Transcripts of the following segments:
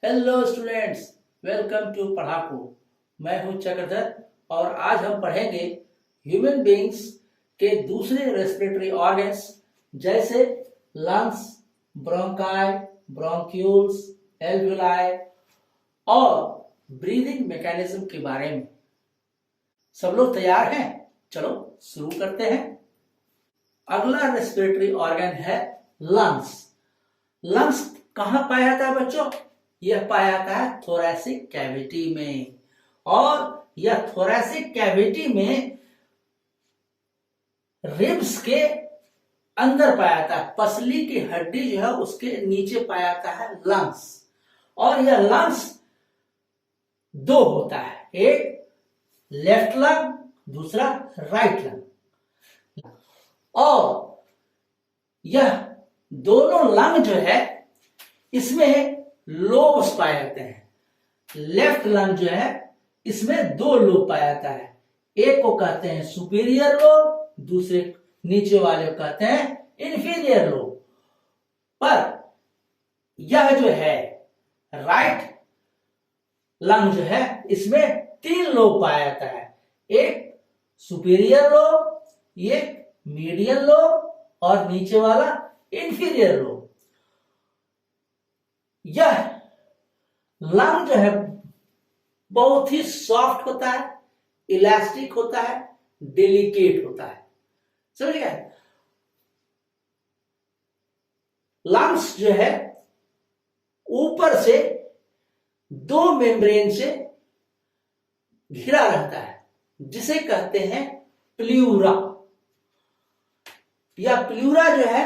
Hello students, welcome to Padhaku. मैं हूं चक्रधर और आज हम पढ़ेंगे ह्यूमन बीइंग्स के दूसरे रेस्पिरेटरी ऑर्गन्स जैसे लंग्स, ब्रोंकाई, ब्रोंक्यूल्स, एल्वियोलाई और ब्रीदिंग मैकेनिज्म के बारे में। सब लोग तैयार हैं? चलो शुरू करते हैं। अगला रेस्पिरेटरी ऑर्गन है लंग्स। लंग्स कहाँ पाया जाता है बच्चों? यह पाया जाता है थोरैसिक कैविटी में, और यह थोरैसिक कैविटी में रिब्स के अंदर पाया जाता है। पसली की हड्डी जो है उसके नीचे पाया जाता है लंग्स। और यह लंग्स दो होता है, एक लेफ्ट लंग, दूसरा राइट लंग। और यह दोनों लंग जो है इसमें लोब्स पाए जाते हैं। लेफ्ट लंग जो है इसमें दो लोब पाया जाता है, एक को कहते हैं सुपीरियर लोब, दूसरे नीचे वाले को कहते हैं इंफीरियर लोब। पर यह जो है राइट लंग जो है इसमें तीन लोब पाया जाता है, एक सुपीरियर लोब, एक मीडियल लोब और नीचे वाला इंफीरियर लोब। यह लंग जो है बहुत ही सॉफ्ट होता है, इलास्टिक होता है, डेलिकेट होता है। समझ गए? लंग्स जो है ऊपर से दो मेम्ब्रेन से घिरा रहता है जिसे कहते हैं प्ल्यूरा। यह प्ल्यूरा जो है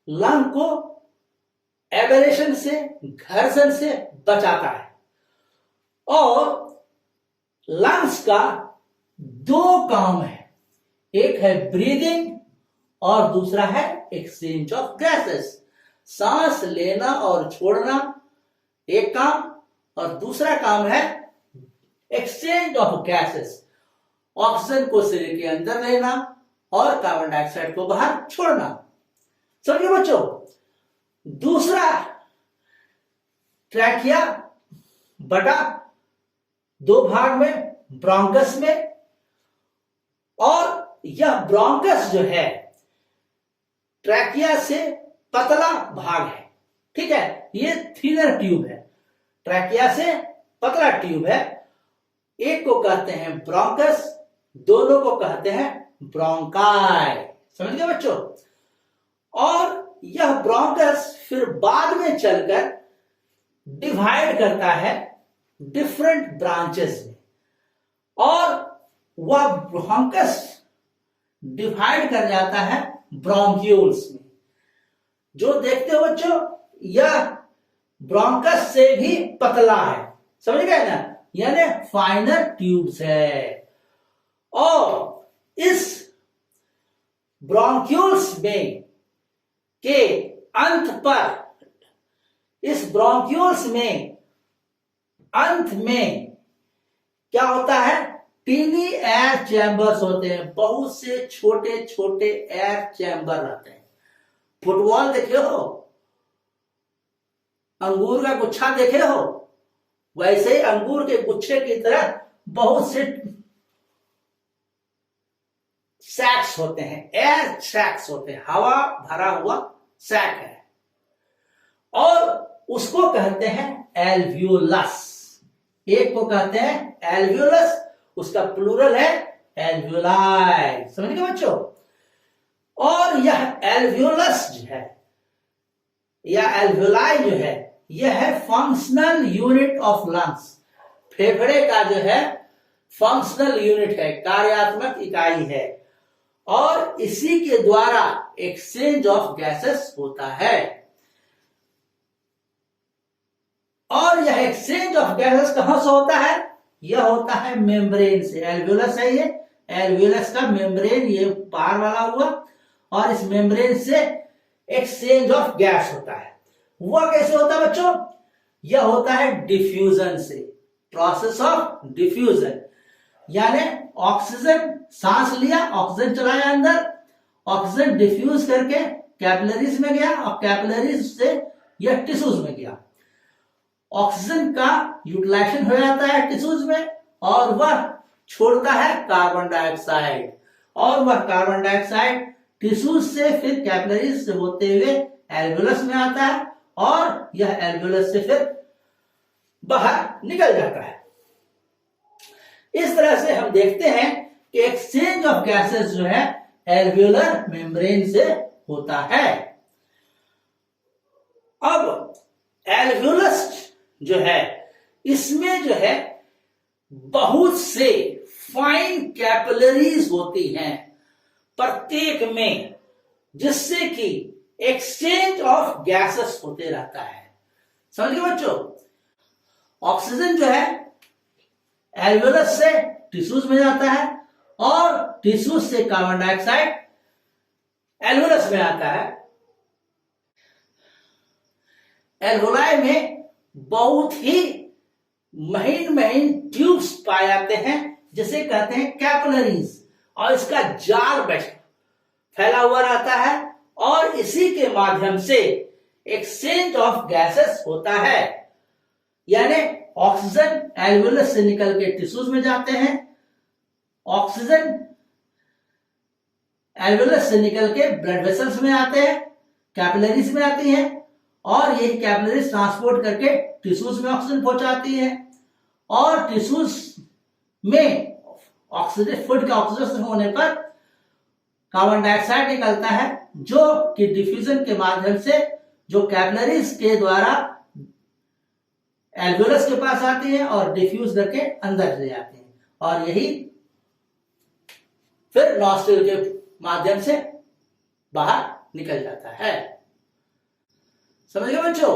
लंग को एबरेशन से, घर्षण से बचाता है। और लंग्स का दो काम है, एक है ब्रीदिंग और दूसरा है एक्सचेंज ऑफ गैसेस। सांस लेना और छोड़ना एक काम, और दूसरा काम है एक्सचेंज ऑफ गैसेस, ऑक्सीजन को शरीर के अंदर लेना और कार्बन डाइऑक्साइड को बाहर छोड़ना। समझिए बच्चों, दूसरा ट्रैकिया बटा दो भाग में, ब्रोंकस में। और यह ब्रोंकस जो है ट्रैकिया से पतला भाग है, ठीक है, ये थिनर ट्यूब है, ट्रैकिया से पतला ट्यूब है। एक को कहते हैं ब्रोंकस, दोनों को कहते हैं ब्रोंकाई। समझ गए बच्चों? और यह ब्रोंकस फिर बाद में चलकर डिवाइड करता है डिफरेंट ब्रांचेस में, और वह ब्रोंकस डिवाइड कर जाता है ब्रोंक्यूल्स में। जो देखते हो बच्चों, यह ब्रोंकस से भी पतला है। समझ गए ना? यानी फाइनर ट्यूब्स है। और इस ब्रोंक्यूल्स में के अंत पर, इस ब्रोंक्यूल्स में अंत में क्या होता है? टीनी एयर चैम्बर्स होते हैं, बहुत से छोटे छोटे एयर चैम्बर रहते हैं। फुटबॉल देखे हो, अंगूर का गुच्छा देखे हो, वैसे ही अंगूर के गुच्छे की तरह बहुत से सैक्स होते हैं, एयर सैक्स होते हैं, हवा भरा हुआ सैक है, और उसको कहते हैं एल्वियोलस। एक को कहते हैं एल्वियोलस, उसका प्लूरल है एल्वियोलाई। समझ गए बच्चों? और यह एल्वियोलस जो है या एल्वियोलाई जो है, यह है फंक्शनल यूनिट ऑफ लंग्स। फेफड़े का जो है फंक्शनल यूनिट है, कार्यात्मक इकाई है, और इसी के द्वारा एक्सचेंज ऑफ गैसेस होता है। और यह एक्सचेंज ऑफ गैसेस कहां से होता है? यह होता है मेम्ब्रेन से। एल्वियोलस है ये, एल्वियोलस का मेम्ब्रेन ये बाहर वाला हुआ, और इस मेम्ब्रेन से एक्सचेंज ऑफ गैस होता है। वह कैसे होता है बच्चों? यह होता है डिफ्यूजन से, प्रोसेस ऑफ डिफ्यूजन। यानी ऑक्सीजन, सांस लिया, ऑक्सीजन चलाया अंदर, ऑक्सीजन डिफ्यूज करके कैपिलरीज में गया, और कैपिलरीज से यह टिश्यूज में गया। ऑक्सीजन का यूटिलाइजेशन हो जाता है टिश्यूज में और वह छोड़ता है कार्बन डाइऑक्साइड, और वह कार्बन डाइऑक्साइड टिश्यूज से फिर कैपिलरीज से होते हुए एल्वेलस में आता है और यह एल्वेलस से फिर बाहर निकल जाता है। इस तरह से हम देखते हैं कि एक्सचेंज ऑफ गैसेस जो है एल्वेलर मेम्ब्रेन से होता है। अब एल्वेलस जो है इसमें जो है बहुत से फाइन कैपिलरीज होती हैं प्रत्येक में, जिससे कि एक्सचेंज ऑफ गैसेस होते रहता है। समझ गए बच्चों? ऑक्सीजन जो है एल्वेलस से टिश्यूज में जाता है और टिश्यूज से कार्बन डाइऑक्साइड एल्वेलस में आता है। एल्वोलाई में बहुत ही महीन महीन ट्यूब्स पाए जाते हैं जिसे कहते हैं कैपिलरीज, और इसका जाल फैला हुआ रहता है और इसी के माध्यम से एक्सचेंज ऑफ गैसेस होता है। यानी ऑक्सीजन एल्वेलस से निकल के टिश्यूज में जाते हैं, ऑक्सीजन एल्वेलस से निकल के ब्लड वेसल्स में आते हैं, कैपिलरीज में आती हैं और यही कैपिलरीज ट्रांसपोर्ट करके टिश्यूज में ऑक्सीजन पहुंचाती है और टिश्यूज में ऑक्सीजन फूड का ऑक्सीडेशन होने पर कार्बन डाइऑक्साइड निकलता है जो कि डिफ्यूजन के माध्यम से जो कैपिलरीज के द्वारा एल्वेलस के पास आती है और डिफ्यूज करके अंदर चले जाते हैं और यही फिर नॉस्ट्रिल के माध्यम से बाहर निकल जाता है। समझ गए बच्चों?